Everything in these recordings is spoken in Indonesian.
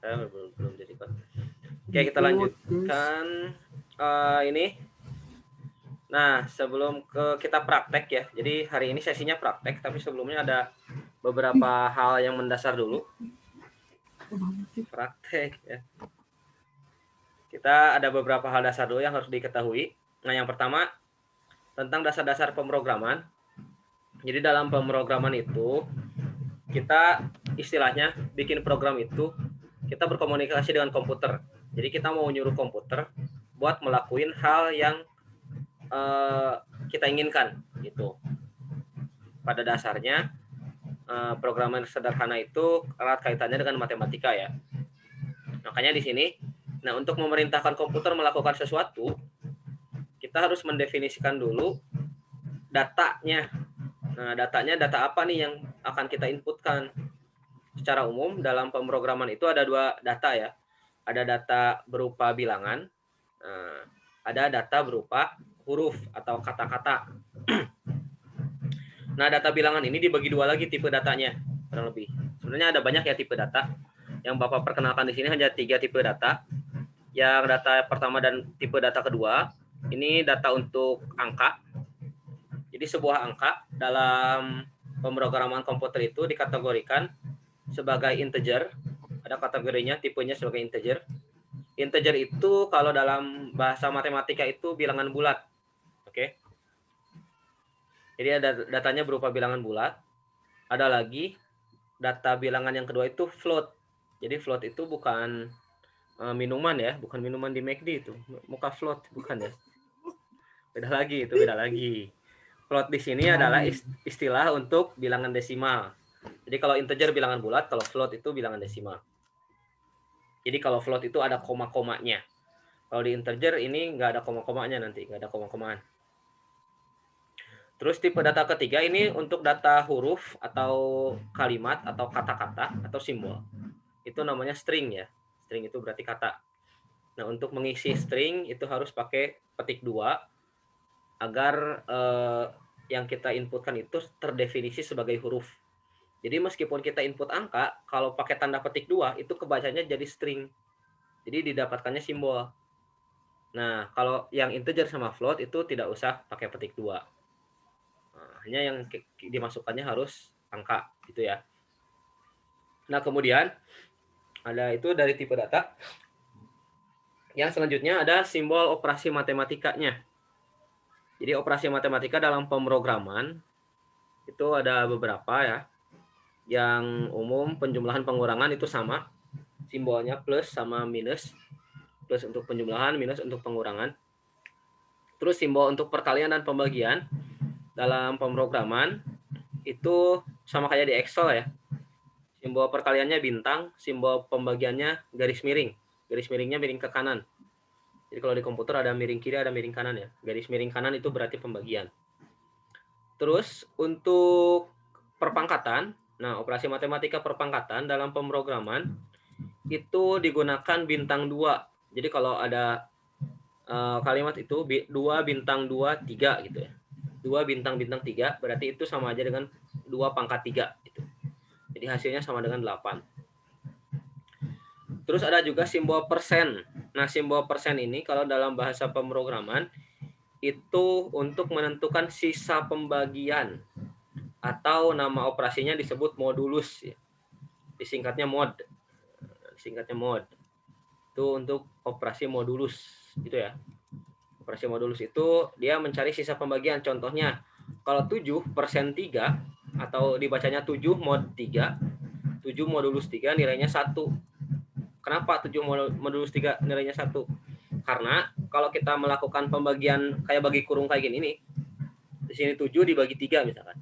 saya belum jadi Pak. Oke, kita Input, lanjutkan ini. Nah, sebelum kita praktek ya. Jadi hari ini sesinya praktek, tapi sebelumnya ada beberapa hal yang mendasar dulu. Praktek ya. Kita ada beberapa hal dasar dulu yang harus diketahui. Nah, yang pertama tentang dasar-dasar pemrograman. Jadi dalam pemrograman itu kita istilahnya bikin program itu kita berkomunikasi dengan komputer. Jadi kita mau nyuruh komputer buat melakukan hal yang kita inginkan gitu. Pada dasarnya programmer sederhana itu erat kaitannya dengan matematika ya. Makanya di sini, nah untuk memerintahkan komputer melakukan sesuatu, kita harus mendefinisikan dulu datanya. Nah, datanya data apa nih yang akan kita inputkan? Secara umum dalam pemrograman itu ada dua data ya. Ada data berupa bilangan, ada data berupa huruf atau kata-kata. Nah, data bilangan ini dibagi dua lagi tipe datanya, kurang lebih. Sebenarnya ada banyak ya tipe data. Yang Bapak perkenalkan di sini hanya 3 tipe data. Yang data pertama dan tipe data kedua, ini data untuk angka. Jadi sebuah angka dalam pemrograman komputer itu dikategorikan sebagai integer. Ada kategorinya, tipenya sebagai integer. Integer itu kalau dalam bahasa matematika itu bilangan bulat. Oke. Jadi ada datanya berupa bilangan bulat. Ada lagi data bilangan yang kedua itu float. Jadi float itu bukan minuman ya, bukan minuman di McD itu. Muka float bukan ya. Beda lagi, itu beda lagi. Float di sini adalah istilah untuk bilangan desimal. Jadi kalau integer bilangan bulat, kalau float itu bilangan desimal. Jadi kalau float itu ada koma-komanya. Kalau di integer ini nggak ada koma-komanya nanti, nggak ada koma-komaan. Terus tipe data ketiga ini untuk data huruf atau kalimat atau kata-kata atau simbol. Itu namanya string ya. String itu berarti kata. Nah, untuk mengisi string itu harus pakai petik 2 agar yang kita inputkan itu terdefinisi sebagai huruf. Jadi meskipun kita input angka, kalau pakai tanda petik 2 itu kebacanya jadi string. Jadi didapatkannya simbol. Nah, kalau yang integer sama float itu tidak usah pakai petik 2. Hanya yang dimasukkannya harus angka gitu ya. Nah, kemudian ada itu dari tipe data. Yang selanjutnya ada simbol operasi matematikanya. Jadi operasi matematika dalam pemrograman itu ada beberapa ya. Yang umum penjumlahan pengurangan itu sama. Simbolnya plus sama minus. Plus untuk penjumlahan, minus untuk pengurangan. Terus simbol untuk perkalian dan pembagian dalam pemrograman itu sama kayak di Excel ya. Simbol perkaliannya bintang, simbol pembagiannya garis miring. Garis miringnya miring ke kanan. Jadi kalau di komputer ada miring kiri, ada miring kanan ya. Garis miring kanan itu berarti pembagian. Terus untuk perpangkatan, nah operasi matematika perpangkatan dalam pemrograman itu digunakan bintang 2. Jadi kalau ada kalimat itu 2 bintang 2 3 gitu ya. 2 bintang 3 berarti itu sama aja dengan 2 pangkat 3 gitu. Jadi hasilnya sama dengan 8. Terus ada juga simbol persen. Nah, simbol persen ini kalau dalam bahasa pemrograman itu untuk menentukan sisa pembagian atau nama operasinya disebut modulus ya. Disingkatnya mod. Singkatnya mod. Itu untuk operasi modulus gitu ya. Operasi modulus itu dia mencari sisa pembagian. Contohnya kalau 7 persen 3 atau dibacanya 7 mod 3, 7 modulus 3 nilainya 1. Kenapa 7 modulus 3 nilainya 1? Karena kalau kita melakukan pembagian kayak bagi kurung kayak gini nih, di sini 7 dibagi 3 misalkan.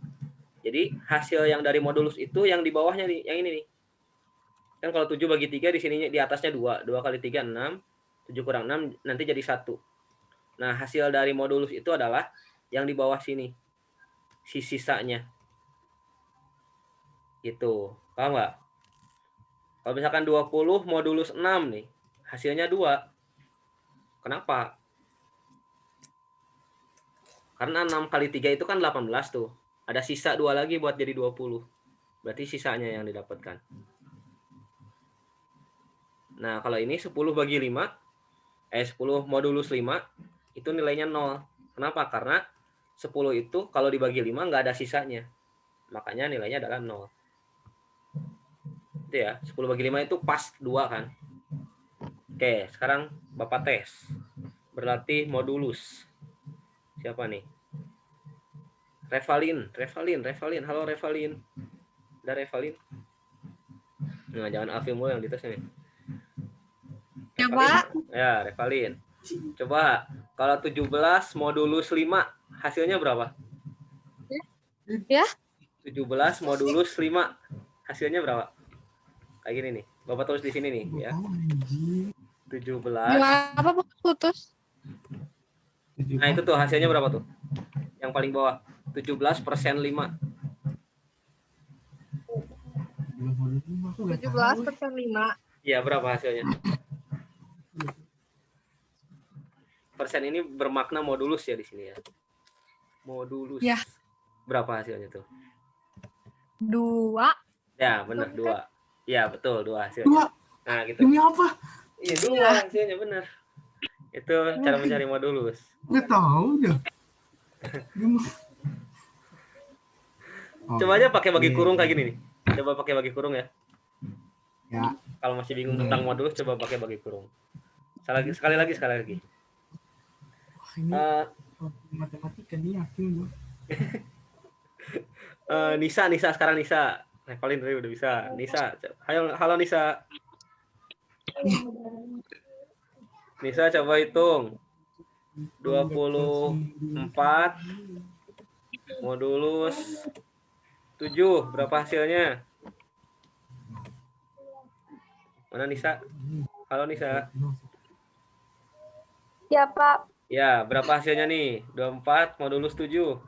Jadi hasil yang dari modulus itu yang di bawahnya nih, yang ini nih. Kan kalau 7 bagi 3 di sini di atasnya 2. 2 kali 3 6. 7 kurang 6 nanti jadi 1. Nah, hasil dari modulus itu adalah yang di bawah sini. Si sisanya. Gitu. Paham nggak? Kalau misalkan 20 modulus 6 nih, hasilnya 2. Kenapa? Karena 6 kali 3 itu kan 18 tuh. Ada sisa 2 lagi buat jadi 20. Berarti sisanya yang didapatkan. Nah, kalau ini 10 bagi 5, 10 modulus 5, itu nilainya 0. Kenapa? Karena 10 itu kalau dibagi 5 nggak ada sisanya. Makanya nilainya adalah 0. Itu ya, 10 bagi 5 itu pas 2 kan. Oke, sekarang Bapak tes. Berlatih modulus. Siapa nih? Revalin. Halo Revalin. Ada Revalin? Nah, jangan Alfi mulu yang dites nih. Ya, Pak. Ya, Revalin. Coba, kalau 17 modulus 5, hasilnya berapa? Ya. 17 modulus 5, hasilnya berapa? Kayak gini nih. Bapak tulis di sini nih ya. 17. Gimana apa putus? Nah, itu tuh hasilnya berapa tuh? Yang paling bawah. 17% 5. 17%5. Iya, berapa hasilnya? Persen ini bermakna modulus ya di sini ya. Modulus. Ya. Berapa hasilnya tuh? 2. Ya, benar 2. Iya, betul 2 hasilnya. Nah, gitu. Demi apa? Iya, 2 hasilnya benar. Itu cara mencari modulus. Nggak tahu dah. Coba aja pakai bagi kurung kayak gini nih. Coba pakai bagi kurung ya. Ya. Kalau masih bingung tentang modulus, coba pakai bagi kurung. Sekali lagi. Ini matematika nih yakin gue. Nisa sekarang Nisa. Revalin tadi udah bisa. Nisa, halo Nisa. Nisa coba hitung. 24 modulus 7, berapa hasilnya? Mana Nisa? Halo Nisa. Ya, Pak. Ya, berapa hasilnya nih? 24 modulus 7.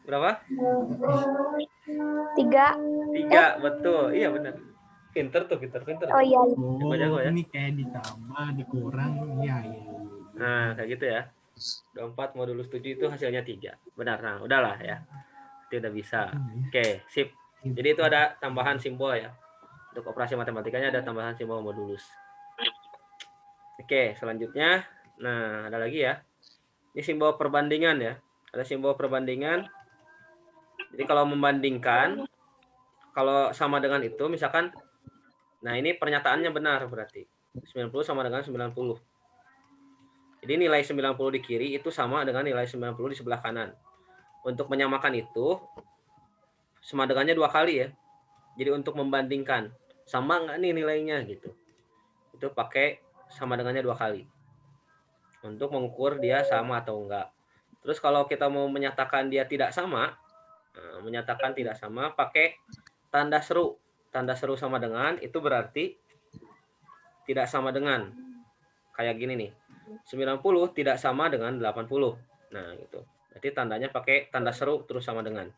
Berapa? 3. 3, betul. Iya benar. Pinter. Oh iya. Jago ya. Ini kayak ditambah, dikurang, ya. Nah, kayak gitu ya. 24 modulus 7 itu hasilnya 3. Benar. Nah, udahlah ya. Itu udah bisa. Oke, sip. Jadi itu ada tambahan simbol ya. Untuk operasi matematikanya ada tambahan simbol modulus. Oke, selanjutnya. Nah, ada lagi ya. Ini simbol perbandingan ya. Ada simbol perbandingan. Jadi kalau membandingkan, kalau sama dengan itu, misalkan, nah ini pernyataannya benar berarti. 90 sama dengan 90. Jadi nilai 90 di kiri itu sama dengan nilai 90 di sebelah kanan. Untuk menyamakan itu, sama dengannya 2 kali ya. Jadi untuk membandingkan, sama nggak nih nilainya gitu. Itu pakai sama dengannya 2 kali. Untuk mengukur dia sama atau enggak. Terus kalau kita mau menyatakan dia tidak sama, pakai tanda seru. Tanda seru sama dengan itu berarti tidak sama dengan. Kayak gini nih. 90 tidak sama dengan 80. Nah, gitu. Berarti tandanya pakai tanda seru terus sama dengan.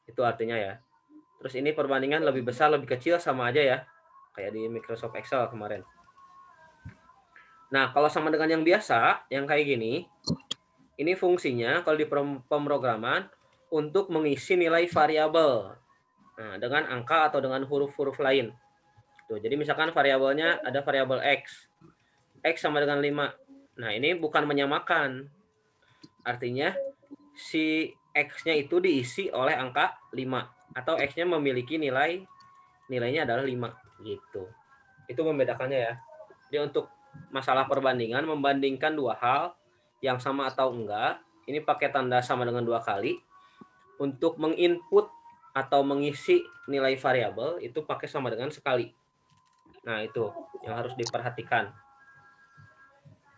Itu artinya ya. Terus ini perbandingan lebih besar, lebih kecil sama aja ya. Kayak di Microsoft Excel kemarin. Nah, kalau sama dengan yang biasa, yang kayak gini, ini fungsinya kalau di pemrograman untuk mengisi nilai variabel. Nah, dengan angka atau dengan huruf-huruf lain. Tuh, jadi misalkan variabelnya ada variabel X. X sama dengan 5. Nah, ini bukan menyamakan. Artinya, si X-nya itu diisi oleh angka 5. Atau X-nya memiliki nilainya adalah 5. Gitu. Itu membedakannya ya. Jadi untuk masalah perbandingan, membandingkan 2 hal yang sama atau enggak, ini pakai tanda sama dengan 2 kali. Untuk menginput atau mengisi nilai variabel, itu pakai sama dengan sekali. Nah, itu yang harus diperhatikan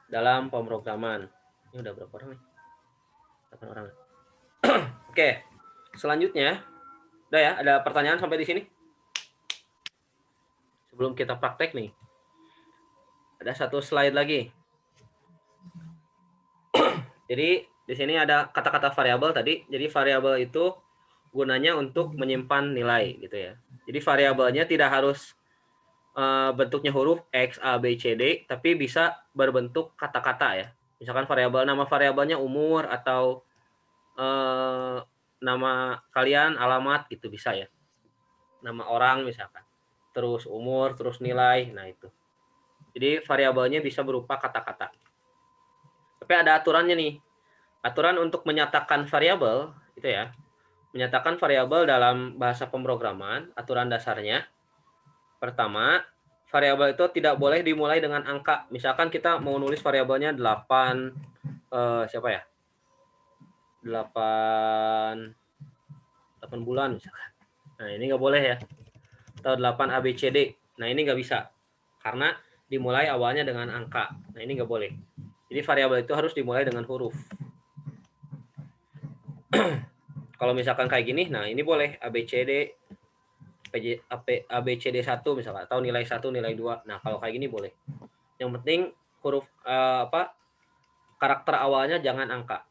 dalam pemrograman. Ini udah berapa orang nih? 8 orang. Oke, selanjutnya. Udah ya, ada pertanyaan sampai di sini? Sebelum kita praktek nih. Ada satu slide lagi. Jadi, di sini ada kata-kata variabel tadi. Jadi, variabel itu gunanya untuk menyimpan nilai gitu ya. Jadi, variabelnya tidak harus bentuknya huruf X, A, B, C, D, tapi bisa berbentuk kata-kata ya. Misalkan nama variabelnya umur atau nama kalian, alamat gitu bisa ya. Nama orang misalkan. terus umur, terus nilai. Nah, itu. Jadi variabelnya bisa berupa kata-kata. Tapi ada aturannya nih. Aturan untuk menyatakan variabel itu ya. Menyatakan variabel dalam bahasa pemrograman, aturan dasarnya. Pertama, variabel itu tidak boleh dimulai dengan angka. Misalkan kita mau nulis variabelnya 8 siapa ya? 8 bulan misalkan. Nah, ini nggak boleh ya. Atau 8 ABCD. Nah, ini nggak bisa. Karena dimulai awalnya dengan angka. Nah, ini nggak boleh. Jadi variabel itu harus dimulai dengan huruf. Kalau misalkan kayak gini, nah ini boleh ABCD, ABCD 1 misalkan, atau nilai 1, nilai 2. Nah, kalau kayak gini boleh. Yang penting huruf karakter awalnya jangan angka.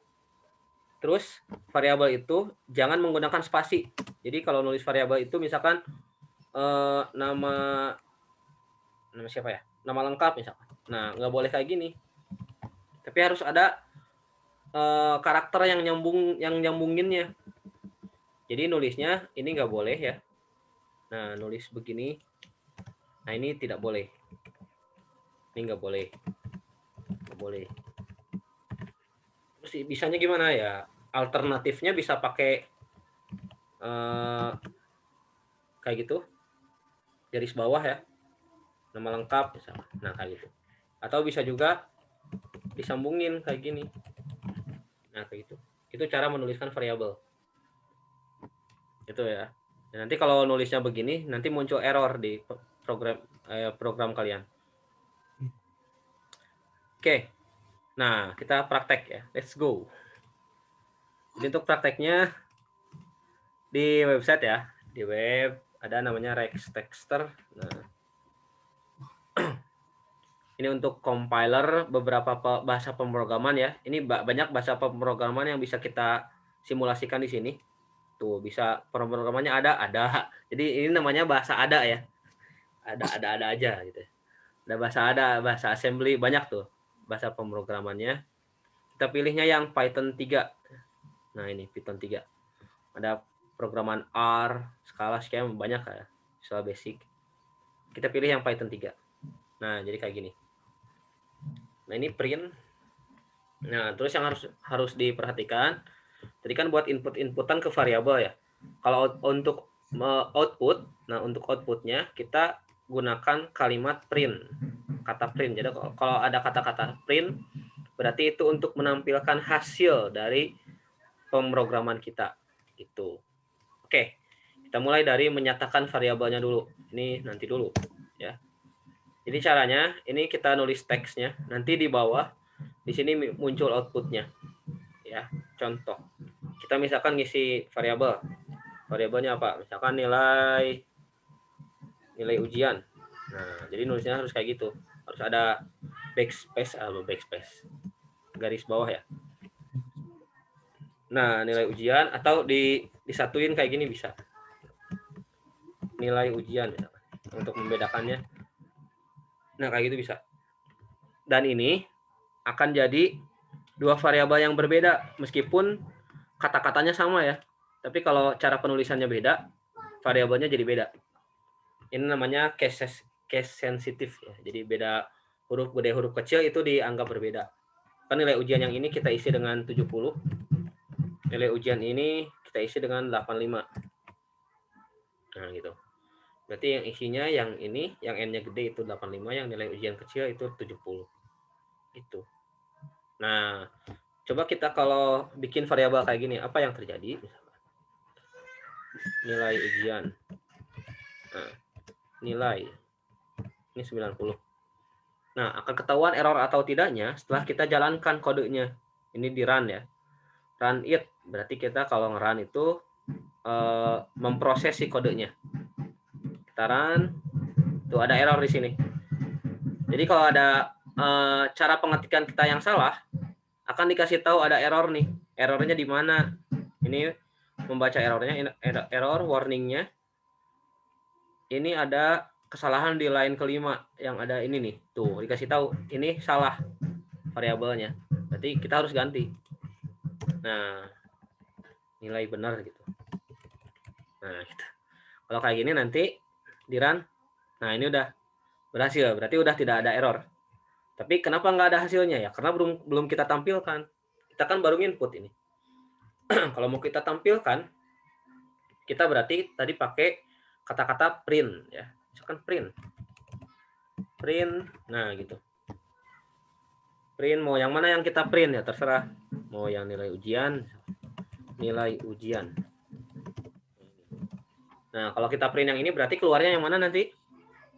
Terus variabel itu jangan menggunakan spasi. Jadi kalau nulis variabel itu misalkan nama siapa ya? Nama lengkap misalkan. Nah, nggak boleh kayak gini. Tapi harus ada karakter yang nyambunginnya. Jadi nulisnya ini nggak boleh ya. Nah, nulis begini. Nah, ini tidak boleh. Ini nggak boleh. Nggak boleh. Terus bisanya gimana ya? Alternatifnya bisa pakai kayak gitu. Garis bawah ya. Nama lengkap misalnya. Nah, kayak gitu. Atau bisa juga disambungin kayak gini. Nah, kayak gitu. Itu cara menuliskan variabel. Itu ya. Nah, nanti kalau nulisnya begini, nanti muncul error di program kalian. Oke. Nah, kita praktek ya. Let's go. Jadi untuk prakteknya di website ya. Di web ada namanya Rextexter. Nah, ini untuk compiler beberapa bahasa pemrograman ya. Ini banyak bahasa pemrograman yang bisa kita simulasikan di sini. Tuh, bisa pemrogramannya ada. Jadi ini namanya bahasa ada ya. Ada aja gitu. Ada bahasa assembly banyak tuh bahasa pemrogramannya. Kita pilihnya yang Python 3. Nah, ini Python 3. Ada programan R, skala skema banyak ya. Visual Basic. Kita pilih yang Python 3. Nah, jadi kayak gini. Nah, ini print. Nah, terus yang harus diperhatikan, tadi kan buat inputan ke variabel ya. Kalau untuk output, nah untuk outputnya kita gunakan kalimat print, kata print. Jadi kalau ada kata-kata print, berarti itu untuk menampilkan hasil dari pemrograman kita. Itu. Oke, kita mulai dari menyatakan variabelnya dulu. Ini nanti dulu, ya. Jadi caranya, ini kita nulis teksnya. Nanti di bawah, di sini muncul outputnya. Ya, contoh. Kita misalkan ngisi variabel. Variabelnya apa? Misalkan nilai ujian. Nah, jadi nulisnya harus kayak gitu. Harus ada backspace, garis bawah ya. Nah, nilai ujian atau disatuin kayak gini bisa. Nilai ujian misalkan. Untuk membedakannya. Nah, kayak gitu bisa. Dan ini akan jadi dua variabel yang berbeda meskipun kata-katanya sama ya. Tapi kalau cara penulisannya beda, variabelnya jadi beda. Ini namanya case sensitif ya. Jadi beda huruf gede, huruf kecil itu dianggap berbeda. Kan nilai ujian yang ini kita isi dengan 70. Nilai ujian ini kita isi dengan 85. Nah, gitu. Berarti yang isinya yang ini, yang N-nya gede itu 85, yang nilai ujian kecil itu 70. Gitu. Nah, coba kita kalau bikin variabel kayak gini, apa yang terjadi? Nilai ujian. Nah, nilai. Ini 90. Nah, akan ketahuan error atau tidaknya setelah kita jalankan kodenya. Ini di run ya. Run it. Berarti kita kalau nge-run itu memproses si kodenya. Kita run. Tuh ada error di sini. Jadi kalau ada cara pengetikan kita yang salah, akan dikasih tahu ada error nih. Errornya di mana? Ini membaca errornya, error warningnya. Ini ada kesalahan di line kelima yang ada ini nih. Tuh, dikasih tahu ini salah variabelnya. Berarti kita harus ganti. Nah, nilai benar gitu. Nah, gitu. Kalau kayak gini nanti di run Nah, ini udah berhasil, berarti udah tidak ada error. Tapi kenapa nggak ada hasilnya ya? Karena belum kita tampilkan. Kita kan baru input ini. Kalau mau kita tampilkan, kita berarti tadi pakai kata-kata print ya. Misalkan print. Nah gitu. Print mau yang mana yang kita print ya, terserah. Mau yang nilai ujian. Nah, kalau kita print yang ini berarti keluarnya yang mana nanti?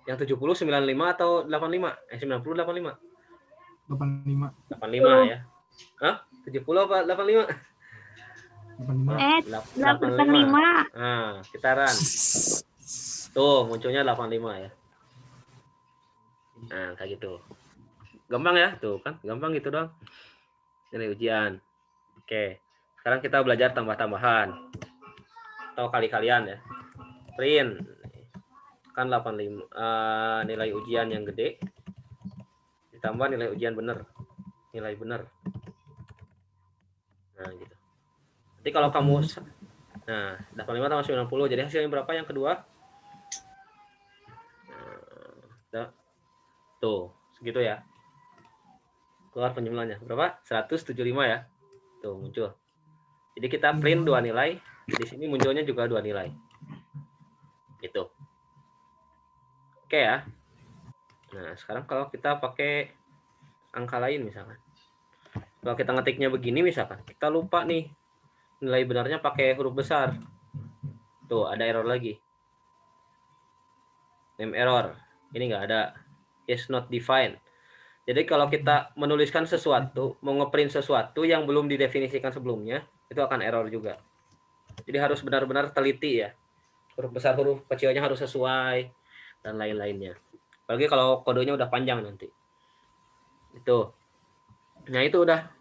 Yang 70, 95 atau 85? 90, 85. 85. 85 ya. Hah? 70 apa 85? 85. 85. Nah, kita run. Tuh, munculnya 85 ya. Nah, kayak gitu. Gampang ya? Tuh kan, gampang gitu dong. Nilai ujian. Oke. Sekarang kita belajar tambah-tambahan. Atau kali-kalian ya. Print. Kan 85. Nilai ujian yang gede. Ditambah nilai ujian bener. Nilai bener. Nah, gitu. Jadi kalau kamu... Nah, 85 tambah 90. Jadi hasilnya berapa yang kedua? Tuh, segitu ya. Keluar penjumlahnya. Berapa? 175 ya. Tuh, muncul. Jadi kita print 2 nilai. Di sini munculnya juga 2 nilai. Gitu. Oke ya. Nah, sekarang kalau kita pakai angka lain misalkan. Kalau kita ngetiknya begini misalkan, kita lupa nih. Nilai benarnya pakai huruf besar. Tuh, ada error lagi. Name error. Ini nggak ada. Is not defined. Jadi kalau kita menuliskan sesuatu, mau ngeprint sesuatu yang belum didefinisikan sebelumnya, itu akan error juga. Jadi harus benar-benar teliti ya. Huruf besar, huruf kecilnya harus sesuai, dan lain-lainnya. Apalagi kalau kodenya udah panjang nanti. Itu. Nah itu udah.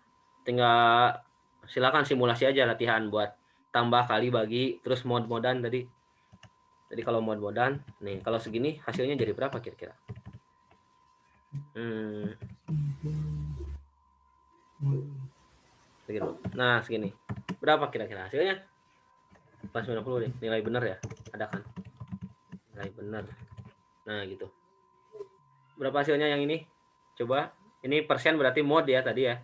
Tinggal silakan simulasi aja latihan buat tambah kali bagi, terus mod-modan tadi. Jadi kalau mod-modan, nih kalau segini hasilnya jadi berapa kira-kira? Segini. Nah segini. Berapa kira-kira hasilnya? Pas 90 deh. Nilai bener ya? Ada kan? Nilai bener. Nah gitu. Berapa hasilnya yang ini? Coba. Ini persen berarti mod ya tadi ya.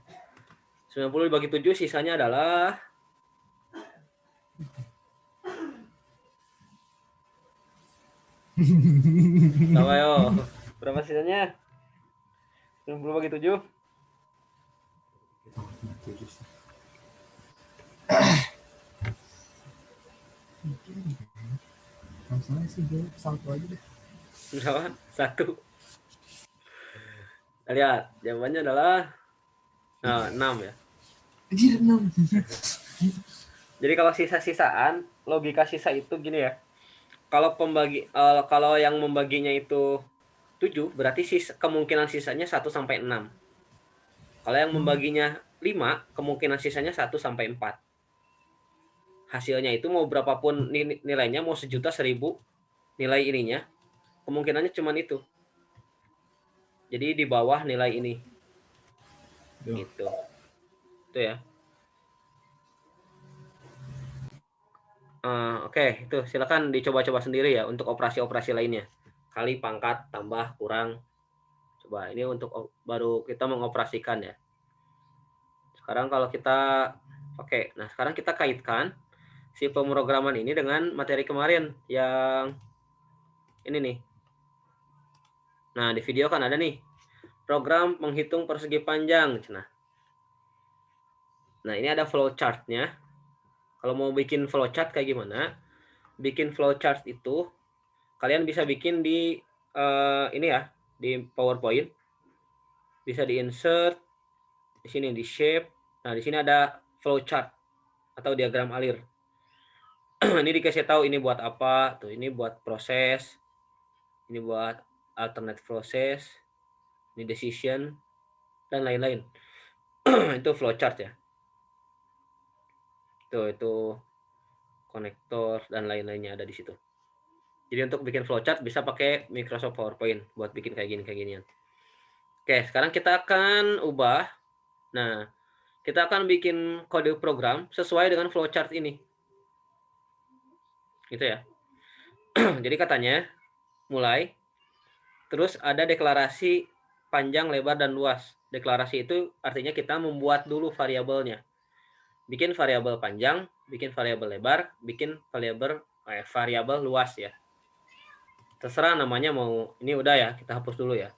90 dibagi 7 sisanya adalah berapa yo? Berapa sisanya? 90 bagi 7. Masalahnya sih gue satu aja deh. Berapa? 1. Lihat, jawabannya adalah 6 ya. Anjir, 6. Jadi kalau sisa-sisaan, logika sisa itu gini ya. Kalau kalau yang membaginya itu 7, berarti kemungkinan sisanya 1 sampai 6. Kalau yang membaginya 5, kemungkinan sisanya 1 sampai 4. Hasilnya itu mau berapapun nilainya, mau 1.000.000, 1.000 nilai ininya, kemungkinannya cuma itu. Jadi di bawah nilai ini. Gitu. Itu ya. Oke, itu silakan dicoba-coba sendiri ya untuk operasi-operasi lainnya. Kali, pangkat, tambah, kurang. Coba ini untuk baru kita mengoperasikan ya. Sekarang kalau kita pakai, nah sekarang kita kaitkan si pemrograman ini dengan materi kemarin yang ini nih. Nah di video kan ada nih program menghitung persegi panjang. Nah ini ada flowchart-nya. Kalau mau bikin flowchart kayak gimana? Bikin flowchart itu kalian bisa bikin di ini ya, di PowerPoint. Bisa di insert di sini di shape. Nah, di sini ada flowchart atau diagram alir. Ini dikasih tahu ini buat apa, tuh ini buat proses. Ini buat alternate proses. Ini decision dan lain-lain. Itu flowchart ya. Itu konektor dan lain-lainnya ada di situ. Jadi untuk bikin flowchart bisa pakai Microsoft PowerPoint buat bikin kayak ginian. Oke, sekarang kita akan ubah. Nah, kita akan bikin kode program sesuai dengan flowchart ini. Gitu ya. Jadi katanya mulai Terus ada deklarasi panjang, lebar, dan luas. Deklarasi itu artinya kita membuat dulu variabelnya. Bikin variabel panjang, bikin variabel lebar, bikin variabel luas ya. Terserah namanya mau, ini udah ya, kita hapus dulu ya.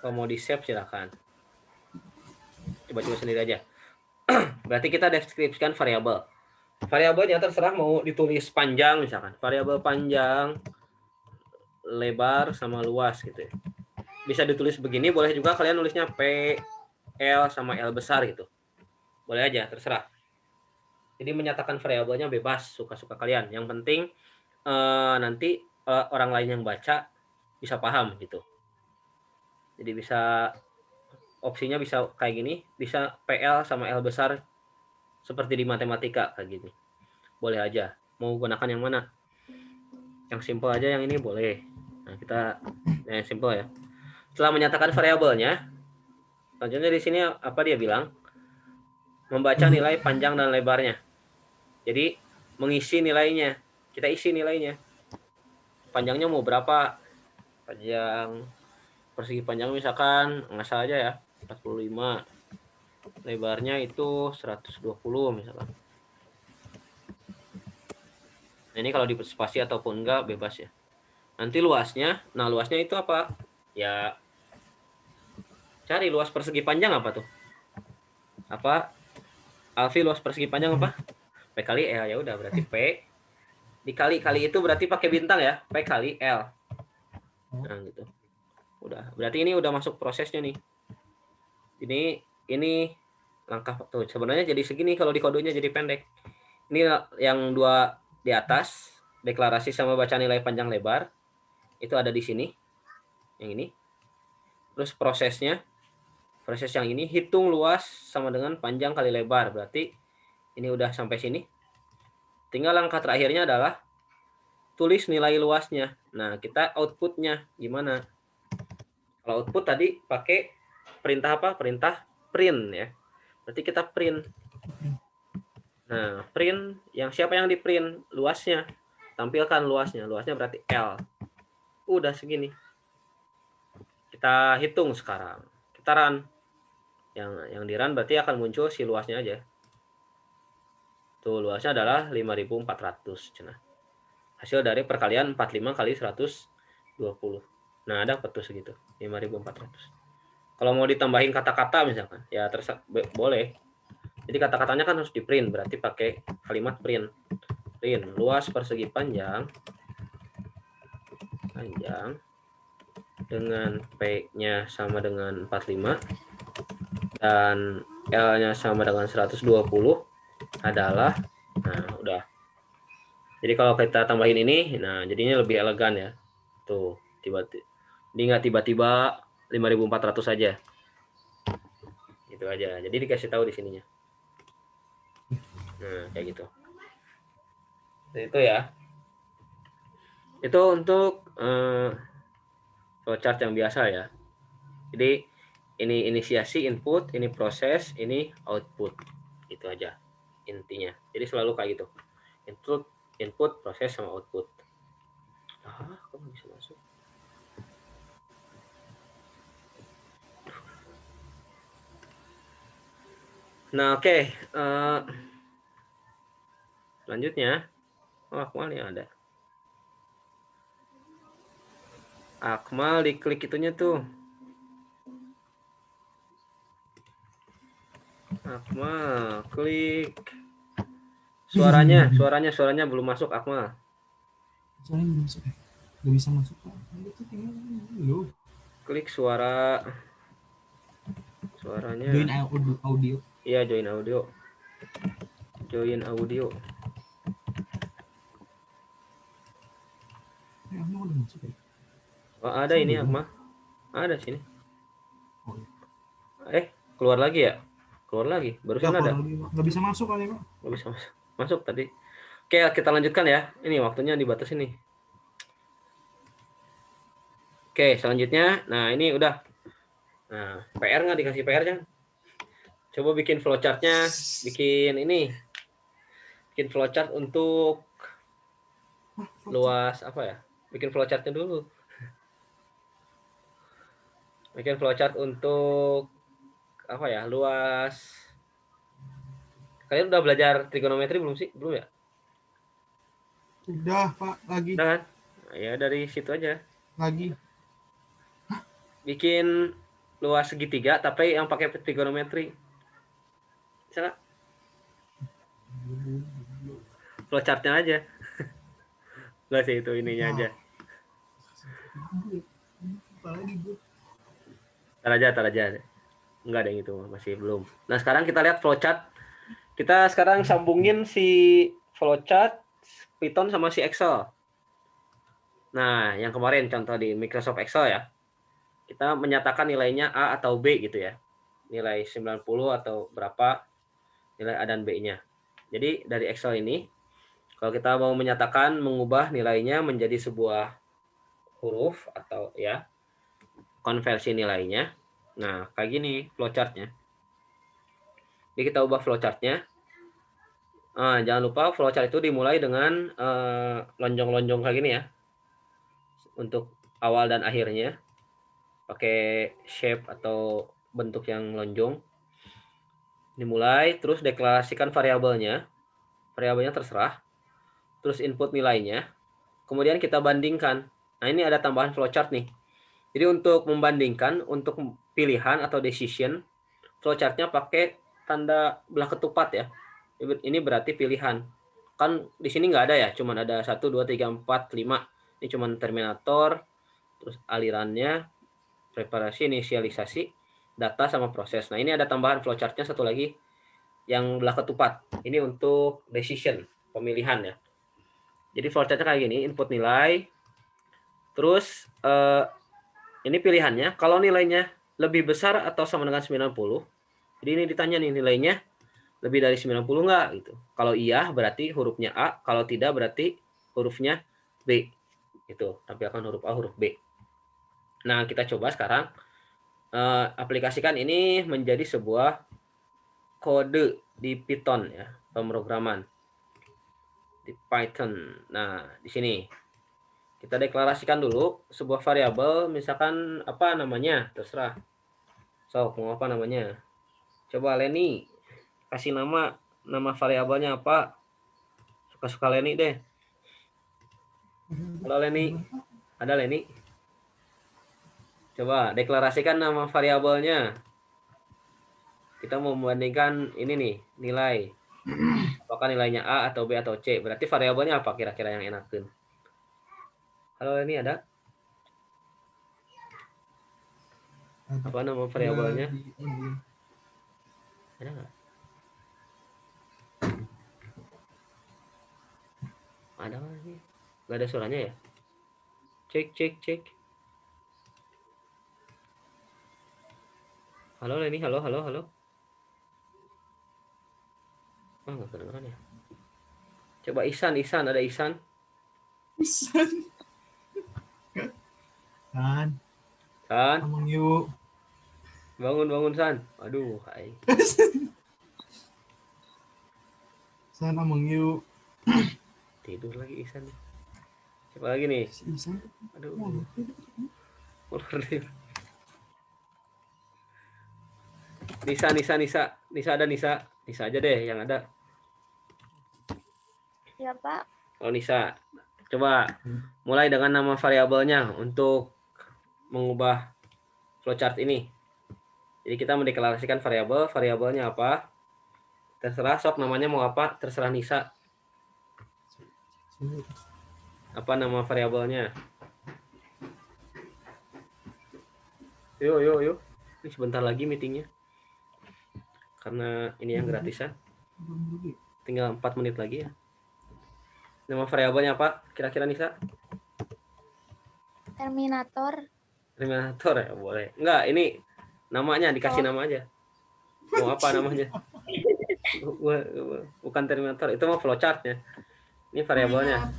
Kalau mau di-save silakan. Coba-coba sendiri aja. Berarti kita deskripsikan variabel. Variabelnya terserah mau ditulis panjang misalkan. Variabel panjang, lebar, sama luas gitu ya. Bisa ditulis begini, boleh juga kalian nulisnya P, L, sama L besar gitu. Boleh aja, terserah. Jadi menyatakan variabelnya bebas, suka-suka kalian. Yang penting nanti orang lain yang baca bisa paham gitu. Jadi bisa opsinya bisa kayak gini, bisa PL sama L besar seperti di matematika kayak gini. Boleh aja. Mau gunakan yang mana? Yang simple aja yang ini boleh. Nah, kita yang simple ya. Setelah menyatakan variabelnya, selanjutnya di sini apa dia bilang? Membaca nilai panjang dan lebarnya. Jadi mengisi nilainya. Kita isi nilainya. Panjangnya mau berapa? Panjang persegi panjang misalkan ngasal aja ya 45. Lebarnya itu 120 misalkan. Nah, ini kalau di spasi ataupun enggak bebas ya. Nanti luasnya, nah luasnya itu apa? Ya cari luas persegi panjang apa tuh? Apa? Alfi luas persegi panjang apa? P kali L, ya udah berarti P dikali-kali itu berarti pakai bintang ya, P kali L. Nah gitu. Udah, berarti ini udah masuk prosesnya nih. Ini langkah tuh sebenarnya jadi segini kalau di kodenya jadi pendek. Ini yang dua di atas, deklarasi sama baca nilai panjang lebar. Itu ada di sini. Yang ini. Terus prosesnya, proses yang ini hitung luas sama dengan panjang kali lebar. Berarti ini udah sampai sini. Tinggal langkah terakhirnya adalah tulis nilai luasnya. Nah, kita outputnya gimana? Kalau output tadi pakai perintah apa? Perintah print ya. Berarti kita print. Nah, print yang siapa yang di print? Luasnya. Tampilkan luasnya. Luasnya berarti L. Udah segini. Kita hitung sekarang. Kita run. Yang di run berarti akan muncul si luasnya aja. Tuh luasnya adalah 5400 cenah. Hasil dari perkalian 45 kali 120. Nah, dapat tuh segitu, 5400. Kalau mau ditambahin kata-kata misalkan, ya boleh. Jadi kata-katanya kan harus di print, berarti pakai kalimat print. Print luas persegi panjang dengan P-nya sama dengan 45 dan L-nya sama dengan 120 adalah, nah udah. Jadi kalau kita tambahin ini, nah jadinya lebih elegan ya. Tuh, tiba-tiba. Jadi nggak tiba-tiba 5400 saja. Gitu aja. Jadi dikasih tahu di sininya. Nah, kayak gitu. Itu ya. Itu untuk flowchart yang biasa ya. Jadi ini inisiasi input, ini proses, ini output. Itu aja intinya. Jadi selalu kayak gitu. Input, proses sama output. Kok bisa masuk? Nah, oke. Selanjutnya, Akmal yang ada. Akmal diklik itunya tuh. Akmal, klik. Suaranya belum masuk Akmal. Suaranya belum masuk ya? Gak bisa masuk. Itu tinggal lu. Klik suaranya. Join audio. Iya, join audio. Akmal udah masuk ya? Oh, ada ini Akmal. Ada sini. Oh, iya. Keluar lagi ya? Keluar lagi. Barusan ada. Gak bisa masuk kali Pak. Gak bisa masuk tadi. Oke, kita lanjutkan ya. Ini waktunya dibatasi nih. Oke, selanjutnya. Nah, ini udah. Nah, PR nggak dikasih PR kan? Coba bikin flowchartnya. Bikin flowchart untuk luas apa ya? Bikin flowchartnya dulu. Bikin flowchart untuk apa ya? Luas. Kalian udah belajar trigonometri belum sih? Belum ya? Udah, Pak, lagi. Udah kan? Nah, ya dari situ aja. Lagi. Bikin luas segitiga tapi yang pakai trigonometri. Bisa nggak? Flowchartnya aja. Enggak sih itu ininya aja. Apalagi, Bu? Tar aja. Enggak ada yang itu, masih belum. Nah, sekarang kita lihat flowchart. Kita sekarang sambungin si flowchart Python sama si Excel. Nah, yang kemarin contoh di Microsoft Excel ya. Kita menyatakan nilainya A atau B gitu ya. Nilai 90 atau berapa nilai A dan B-nya. Jadi dari Excel ini, kalau kita mau menyatakan mengubah nilainya menjadi sebuah huruf atau ya konversi nilainya. Nah, kayak gini flowchartnya. Jadi kita ubah flowchartnya. Jangan lupa flowchart itu dimulai dengan lonjong-lonjong kayak gini ya. Untuk awal dan akhirnya pakai shape atau bentuk yang lonjong. Dimulai, terus deklarasikan variabelnya. Variabelnya terserah. Terus input nilainya. Kemudian kita bandingkan. Nah, ini ada tambahan flowchart nih. Jadi untuk membandingkan, untuk pilihan atau decision, flowchartnya pakai tanda belah ketupat ya. Ini berarti pilihan. Kan di sini nggak ada ya, cuman ada 1, 2, 3, 4, 5. Ini cuman terminator, terus alirannya, preparasi, inisialisasi, data sama proses. Nah, ini ada tambahan flowchartnya satu lagi yang belah ketupat. Ini untuk decision, pemilihan ya. Jadi flowchartnya kayak gini, input nilai, terus ini pilihannya, kalau nilainya lebih besar atau sama dengan 90, jadi ini ditanya nih nilainya lebih dari 90 nggak gitu. Kalau iya berarti hurufnya A, kalau tidak berarti hurufnya B. Itu tampilkan huruf A, huruf B. Nah, kita coba sekarang aplikasikan ini menjadi sebuah kode di Python ya, pemrograman di Python. Nah, di sini kita deklarasikan dulu sebuah variabel, misalkan apa namanya, terserah. So, mau apa namanya? Coba Leni kasih nama variabelnya apa? Suka-suka Leni deh. Halo Leni, ada Leni? Coba deklarasikan nama variabelnya. Kita mau membandingkan ini nih, nilai. Apakah nilainya A atau B atau C? Berarti variabelnya apa kira-kira yang enakin? Halo Leni, ada? Apa nama variabelnya? Ada nggak? Ada nggak sih? Nggak ada suaranya ya? Cek. Halo Leni, halo. Oh, nggak kedengeran ya. Coba Ihsan, ada Ihsan. San, San, ngomong yuk. bangun San. Aduh, hai. San, ngomong yuk. Tidur lagi Ihsan. Coba lagi nih. San, Aduh. Ulur dia. Nisa ada Nisa. Nisa aja deh yang ada. Ya, Pak. Oh, Nisa. Coba mulai dengan nama variabelnya untuk mengubah flowchart ini. Jadi kita mendeklarasikan variabelnya apa? Terserah sok namanya mau apa, terserah Nisa. Apa nama variabelnya? Yuk. Ini sebentar lagi meetingnya. Karena ini yang gratisan. Tinggal 4 menit lagi ya. Nama variabelnya apa? Kira-kira Nisa? Terminator. Terminator ya, boleh. Enggak, ini namanya dikasih nama aja. Mau apa namanya? Bukan Terminator, itu mah flowchartnya. Ini variabelnya.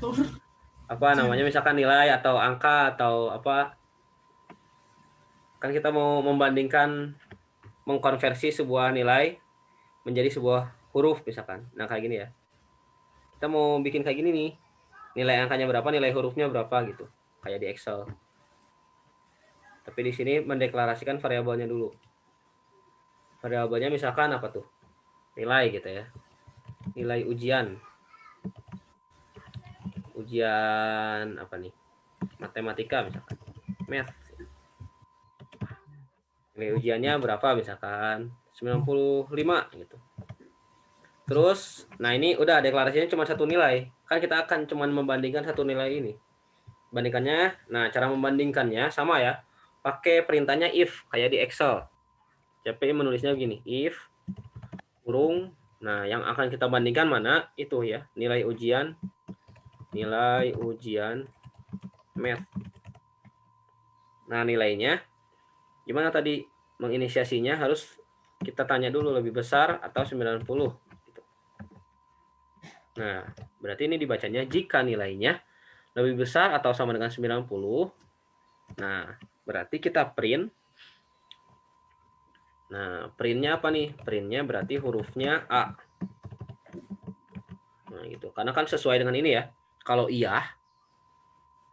Apa namanya? Misalkan nilai atau angka atau apa? Kan kita mau membandingkan, mengkonversi sebuah nilai menjadi sebuah huruf misalkan. Nah, kayak gini ya. Kita mau bikin kayak gini nih. Nilai angkanya berapa, nilai hurufnya berapa gitu. Kayak di Excel. Tapi di sini mendeklarasikan variabelnya dulu. Variabelnya misalkan apa tuh? Nilai gitu ya. Nilai ujian. Ujian apa nih? Matematika misalkan. Math. Nilai ujiannya berapa misalkan? 95 gitu. Terus, nah ini udah deklarasinya cuma satu nilai. Kan kita akan cuma membandingkan satu nilai ini. Bandingkannya, nah cara membandingkannya sama ya. Pakai perintahnya if kayak di Excel. CPI menulisnya begini, if kurung. Nah, yang akan kita bandingkan mana? Itu ya, nilai ujian math. Nah, nilainya gimana tadi menginisiasinya harus kita tanya dulu lebih besar atau 90 gitu. Nah, berarti ini dibacanya jika nilainya lebih besar atau sama dengan 90. Nah, berarti kita print. Nah, printnya apa nih? Printnya berarti hurufnya A. Nah, gitu. Karena kan sesuai dengan ini ya. Kalau iya,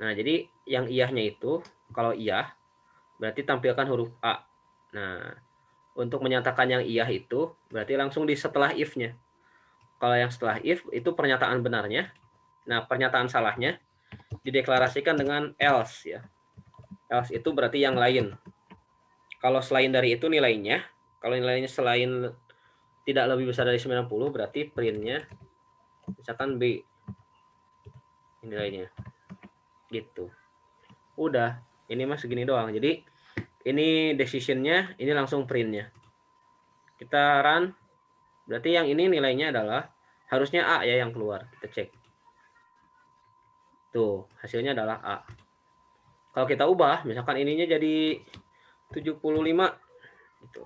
nah jadi yang iyahnya itu, kalau iya, berarti tampilkan huruf A. Nah, untuk menyatakan yang iya itu, berarti langsung di setelah if-nya. Kalau yang setelah if, itu pernyataan benarnya. Nah, pernyataan salahnya dideklarasikan dengan else ya. Else itu berarti yang lain. Kalau selain dari itu nilainya, kalau nilainya selain tidak lebih besar dari 90, berarti printnya misalkan B nilainya. Gitu. Udah, ini mah segini doang. Jadi ini decisionnya, ini langsung printnya. Kita run, berarti yang ini nilainya adalah harusnya A ya yang keluar. Kita cek. Tuh, hasilnya adalah A. Kalau kita ubah, misalkan ininya jadi 75 gitu.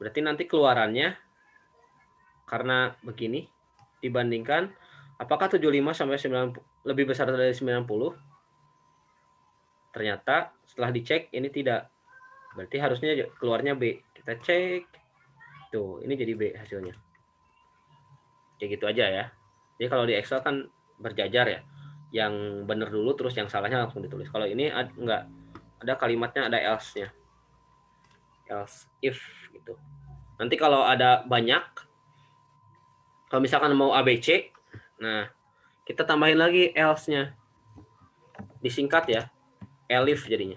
Berarti nanti keluarannya karena begini dibandingkan apakah 75 sampai 90 lebih besar dari 90? Ternyata setelah dicek ini tidak. Berarti harusnya keluarnya B. Kita cek. Tuh, ini jadi B hasilnya. Kayak gitu aja ya. Jadi kalau di Excel kan berjajar ya. Yang benar dulu terus yang salahnya langsung ditulis. Kalau ini enggak. Ada kalimatnya, ada else-nya. Else if gitu. Nanti kalau ada banyak, kalau misalkan mau ABC, nah kita tambahin lagi else-nya. Disingkat ya. Elif jadinya.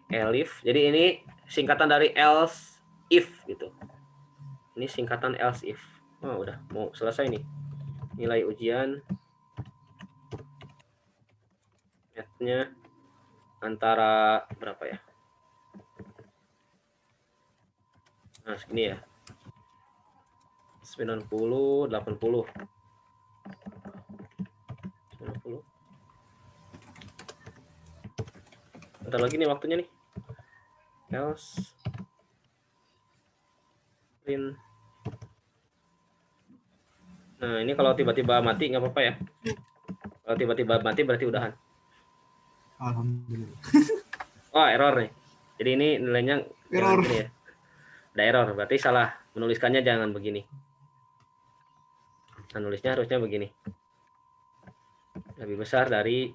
Elif. Jadi ini singkatan dari else if gitu. Ini singkatan else if. Oh, udah mau selesai nih. Nilai ujian math-nya antara berapa ya? Nah, segini ya. 90, 80. 90. Bentar lagi nih waktunya nih. Else print. Nah, ini kalau tiba-tiba mati nggak apa-apa ya. Kalau tiba-tiba mati berarti udahan. Alhamdulillah. Oh, error nih. Jadi ini nilainya Error. gini ya. Ada error, berarti salah. Menuliskannya jangan begini. Nah, nulisnya harusnya begini. Lebih besar dari